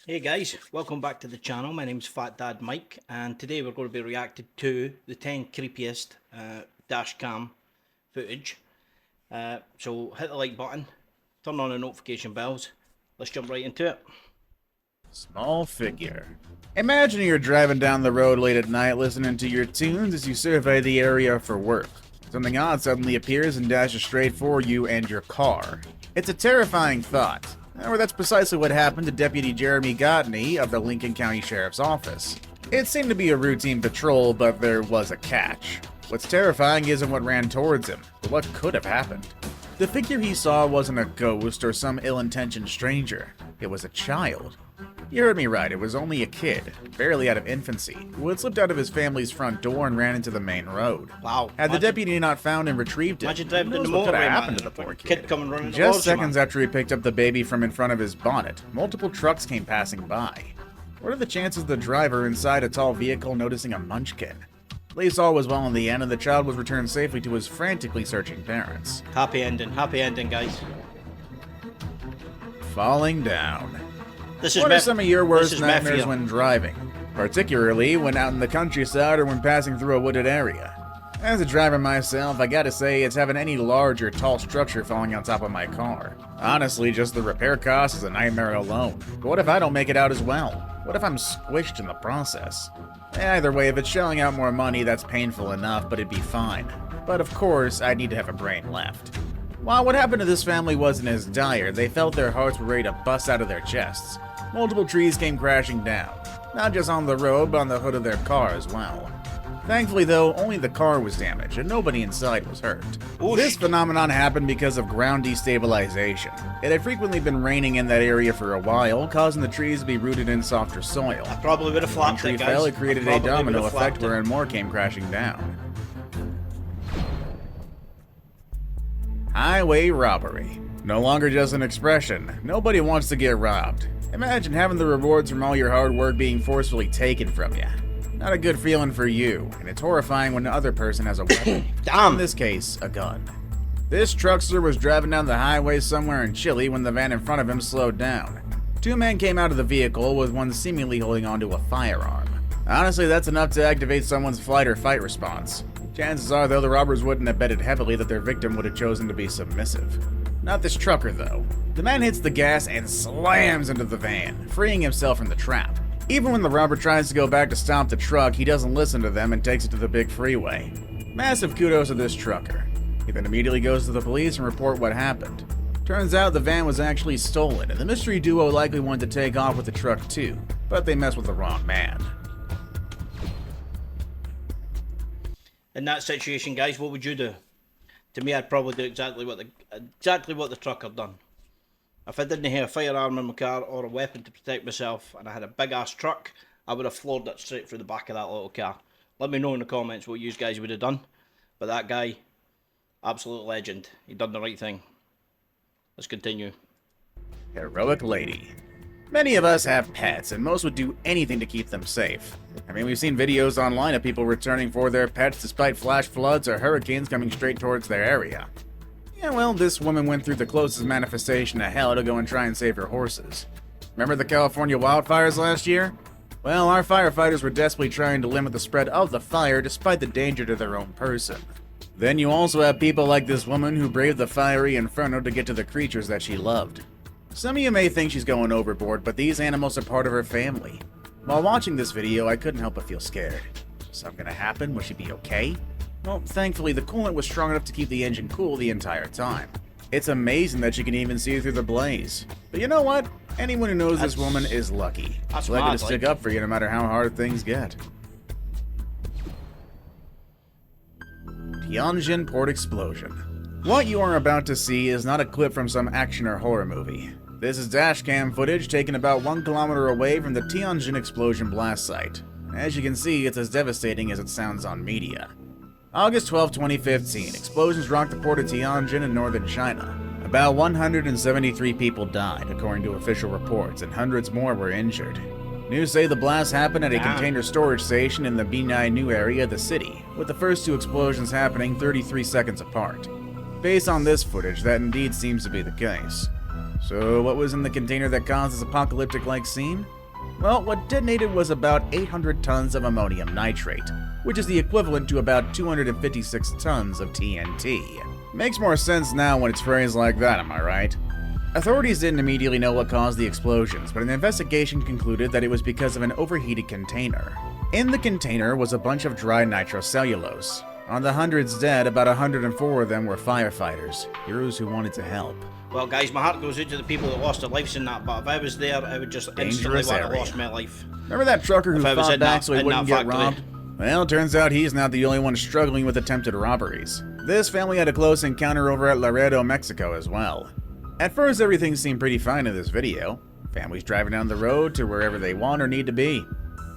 Hey guys, welcome back to the channel. My name's Fat Dad Mike, and today we're going to be reacting to the 10 creepiest dash cam footage. So hit the like button, turn on the notification bells. Let's jump right into it. Small figure. Imagine you're driving down the road late at night listening to your tunes as you survey the area for work. Something odd suddenly appears and dashes straight for you and your car. It's a terrifying thought. However, that's precisely what happened to Deputy Jeremy Godney of the Lincoln County Sheriff's Office. It seemed to be a routine patrol, but there was a catch. What's terrifying isn't what ran towards him, but what could have happened. The figure he saw wasn't a ghost or some ill-intentioned stranger. It was a child. You heard me right, it was only a kid, barely out of infancy, who had slipped out of his family's front door and ran into the main road. Wow. Had the deputy not found and retrieved it, Imagine driving who in the knows what could have motorway, happened to the poor kid coming running Just towards you, seconds man. after he picked up the baby from in front of his bonnet, multiple trucks came passing by. What are the chances of the driver inside a tall vehicle noticing a munchkin? At least all was well in the end, and the child was returned safely to his frantically searching parents. Happy ending guys. Falling down. This is What are some of your worst this is nightmares Mafia. when driving? Particularly when out in the countryside or when passing through a wooded area. As a driver myself, I gotta say it's having any large or tall structure falling on top of my car. Honestly, just the repair cost is a nightmare alone. But what if I don't make it out as well? What if I'm squished in the process? Either way, if it's shelling out more money, that's painful enough, but it'd be fine. But of course, I need to have a brain left. While what happened to this family wasn't as dire, they felt their hearts were ready to bust out of their chests. Multiple trees came crashing down, not just on the road, but on the hood of their car as well. Thankfully though, only the car was damaged and nobody inside was hurt. Oosh. This phenomenon happened because of ground destabilization. It had frequently been raining in that area for a while, causing the trees to be rooted in softer soil. I probably would have One flapped tree it, guys. fell, it created I a probably domino would have effect flapped it. wherein more came crashing down. Highway robbery. No longer just an expression. Nobody wants to get robbed. Imagine having the rewards from all your hard work being forcefully taken from you. Not a good feeling for you, and it's horrifying when the other person has a weapon. Damn. In this case, a gun. This truckster was driving down the highway somewhere in Chile when the van in front of him slowed down. Two men came out of the vehicle, with one seemingly holding onto a firearm. Honestly, that's enough to activate someone's flight or fight response. Chances are, though, the robbers wouldn't have betted heavily that their victim would have chosen to be submissive. Not this trucker, though. The man hits the gas and slams into the van, freeing himself from the trap. Even when the robber tries to go back to stop the truck, he doesn't listen to them and takes it to the big freeway. Massive kudos to this trucker. He then immediately goes to the police and report what happened. Turns out the van was actually stolen, and the mystery duo likely wanted to take off with the truck too, but they messed with the wrong man. In that situation, guys, what would you do? To me, I'd probably do exactly what the trucker done. If I didn't have a firearm in my car or a weapon to protect myself, and I had a big ass truck, I would have floored it straight through the back of that little car. Let me know in the comments what you guys would have done. But that guy, absolute legend. He done the right thing. Let's continue. Heroic lady. Many of us have pets, and most would do anything to keep them safe. I mean, we've seen videos online of people returning for their pets despite flash floods or hurricanes coming straight towards their area. Yeah, well, this woman went through the closest manifestation of hell to go and try and save her horses. Remember the California wildfires last year? Well, our firefighters were desperately trying to limit the spread of the fire despite the danger to their own person. Then you also have people like this woman who braved the fiery inferno to get to the creatures that she loved. Some of you may think she's going overboard, but these animals are part of her family. While watching this video, I couldn't help but feel scared. Is something gonna happen? Will she be okay? Well, thankfully, the coolant was strong enough to keep the engine cool the entire time. It's amazing that you can even see through the blaze. But you know what? Anyone who knows this woman is lucky. That's She's likely to mad, stick like. up for you no matter how hard things get. Tianjin Port Explosion. What you are about to see is not a clip from some action or horror movie. This is dashcam footage taken about 1 kilometer away from the Tianjin explosion blast site. As you can see, it's as devastating as it sounds on media. August 12, 2015, explosions rocked the port of Tianjin in northern China. About 173 people died, according to official reports, and hundreds more were injured. News say the blast happened at a container storage station in the Binai area of the city, with the first two explosions happening 33 seconds apart. Based on this footage, that indeed seems to be the case. So what was in the container that caused this apocalyptic-like scene? Well, what detonated was about 800 tons of ammonium nitrate, which is the equivalent to about 256 tons of TNT. Makes more sense now when it's phrased like that, am I right? Authorities didn't immediately know what caused the explosions, but an investigation concluded that it was because of an overheated container. In the container was a bunch of dry nitrocellulose. On the hundreds dead, about 104 of them were firefighters, heroes who wanted to help. Well, guys, my heart goes out to the people that lost their lives in that, but if I was there, I would just instantly want to lost my life. Remember that trucker who fought back so he wouldn't get robbed? Well, it turns out he's not the only one struggling with attempted robberies. This family had a close encounter over at Laredo, Mexico as well. At first, everything seemed pretty fine in this video. Families driving down the road to wherever they want or need to be.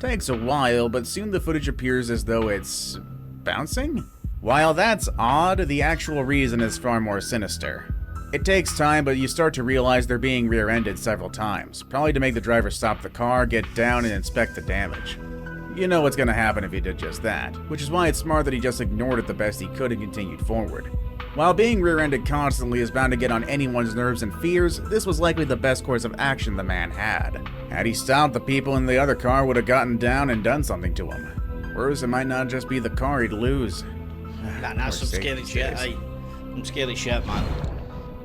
Takes a while, but soon the footage appears as though it's bouncing? While that's odd, the actual reason is far more sinister. It takes time, but you start to realize they're being rear-ended several times, probably to make the driver stop the car, get down, and inspect the damage. You know what's gonna happen if he did just that, which is why it's smart that he just ignored it the best he could and continued forward. While being rear-ended constantly is bound to get on anyone's nerves and fears, this was likely the best course of action the man had. Had he stopped, the people in the other car would have gotten down and done something to him. Worse, it might not just be the car he'd lose. That's some scary shit, aye. Some scary shit, man.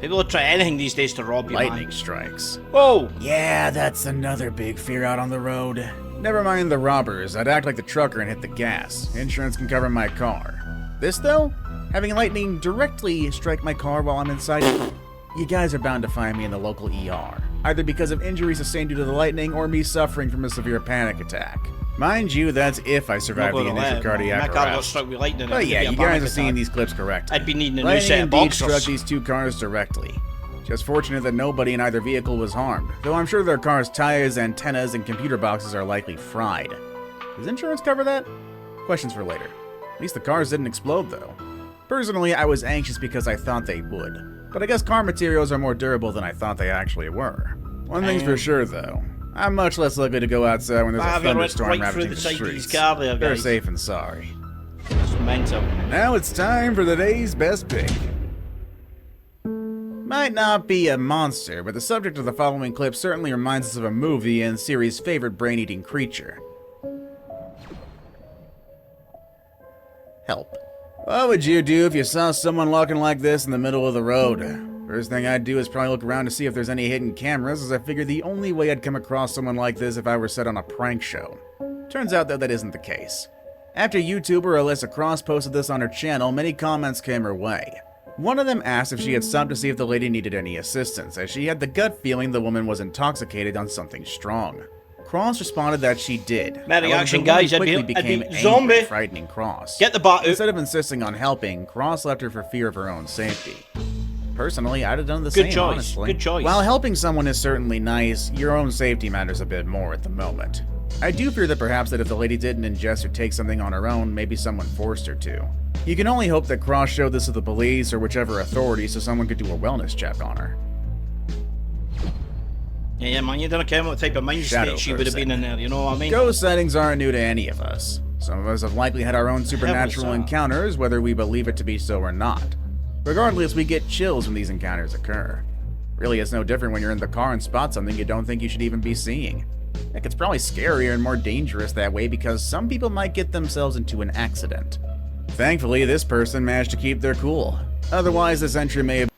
People will try anything these days to rob you, Lightning man. strikes. Whoa! Yeah, that's another big fear out on the road. Never mind the robbers, I'd act like the trucker and hit the gas. Insurance can cover my car. This though? Having lightning directly strike my car while I'm inside, you guys are bound to find me in the local ER. Either because of injuries sustained due to the lightning or me suffering from a severe panic attack. Mind you, that's if I survive the initial cardiac arrest. My car got struck with lightning. But yeah, you guys are seeing these clips correctly. I'd be needing a new set of lightning boxers. indeed struck these two cars directly. Just fortunate that nobody in either vehicle was harmed, though I'm sure their cars' tires, antennas, and computer boxes are likely fried. Does insurance cover that? Questions for later. At least the cars didn't explode, though. Personally, I was anxious because I thought they would, but I guess car materials are more durable than I thought they actually were. One thing's for sure, though. I'm much less likely to go outside when there's a thunderstorm ravaging the streets. They're safe and sorry. It's mental. Now it's time for the day's best pick. Might not be a monster, but the subject of the following clip certainly reminds us of a movie and series' favorite brain-eating creature. Help. What would you do if you saw someone walking like this in the middle of the road? First thing I'd do is probably look around to see if there's any hidden cameras, as I figured the only way I'd come across someone like this if I were set on a prank show. Turns out, though, that isn't the case. After YouTuber Alyssa Cross posted this on her channel, many comments came her way. One of them asked if she had stopped to see if the lady needed any assistance, as she had the gut feeling the woman was intoxicated on something strong. Cross responded that she did. My reaction, guys, I'd be zombie. Frightening Cross. Get the bat. Instead of insisting on helping, Cross left her for fear of her own safety. Personally, I'd have done the same, honestly. Good choice. While helping someone is certainly nice, your own safety matters a bit more at the moment. I do fear that perhaps if the lady didn't ingest or take something on her own, maybe someone forced her to. You can only hope that Cross showed this to the police or whichever authority so someone could do a wellness check on her. Yeah, man, you don't care what type of mind state she would have been in there, you know what I mean? Ghost sightings aren't new to any of us. Some of us have likely had our own supernatural encounters, whether we believe it to be so or not. Regardless, we get chills when these encounters occur. Really, it's no different when you're in the car and spot something you don't think you should even be seeing. Heck, it's probably scarier and more dangerous that way because some people might get themselves into an accident. Thankfully, this person managed to keep their cool. Otherwise, this entry may have...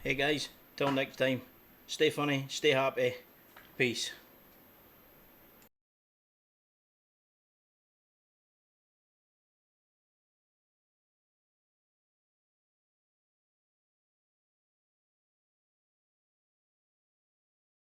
Hey guys, till next time. Stay funny, stay happy. Peace.